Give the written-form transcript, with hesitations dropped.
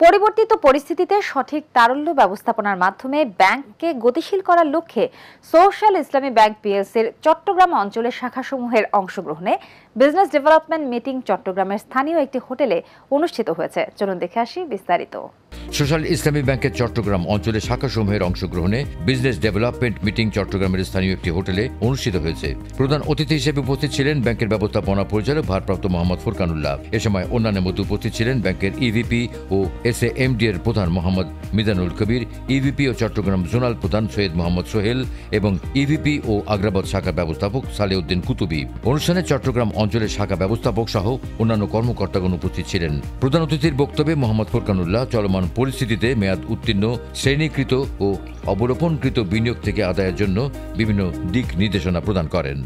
পরিবর্তিত পরিস্থিতিতে সঠিক তারল্য ব্যবস্থাপনার মাধ্যমে ব্যাংককে গতিশীল করার লক্ষ্যে সোশ্যাল ইসলামী ব্যাংক পিএলসির চট্টগ্রাম অঞ্চলের শাখাসমূহের অংশগ্রহণে বিজনেস ডেভেলপমেন্ট মিটিং চট্টগ্রামের স্থানীয় একটি হোটেলে অনুষ্ঠিত হয়েছে। চলুন দেখে আসি বিস্তারিত। সোশ্যাল ইসলামী ব্যাংকের চট্টগ্রাম অঞ্চলের শাখাসমূহের অংশগ্রহণে বিজনেস ডেভেলপমেন্ট মিটিং চট্টগ্রামের স্থানীয় একটি হোটেলে অনুষ্ঠিত হয়েছে। প্রধান অতিথি হিসেবে উপস্থিত ছিলেন ব্যাংকের ব্যবস্থাপনা পরিচালক ভারপ্রাপ্ত মোহাম্মদ ফুরকানুল্লাহ। এ সময় অন্যান্যের মধ্যে উপস্থিত ছিলেন ব্যাংকের ইভিপি ও এসএএমডি এর প্রধান মোহাম্মদ মিজানুল কবির, ইভিপি ও চট্টগ্রাম জোনাল প্রধান সৈয়দ মোহাম্মদ সোহেল এবং ইভিপি ও আগ্রাবাদ শাখার ব্যবস্থাপক সালেউদ্দিন কুতুবী। অনুষ্ঠানে চট্টগ্রাম অঞ্চলের শাখা ব্যবস্থাপক সহ অন্যান্য কর্মকর্তাগণ উপস্থিত ছিলেন। প্রধান অতিথির বক্তব্যে মোহাম্মদ ফুরকানুল্লাহ চলমান পরিস্থিতিতে মেয়াদ উত্তীর্ণ, শ্রেণীকৃত ও অবলোপনকৃত বিনিয়োগ থেকে আদায়ের জন্য বিভিন্ন দিক নির্দেশনা প্রদান করেন।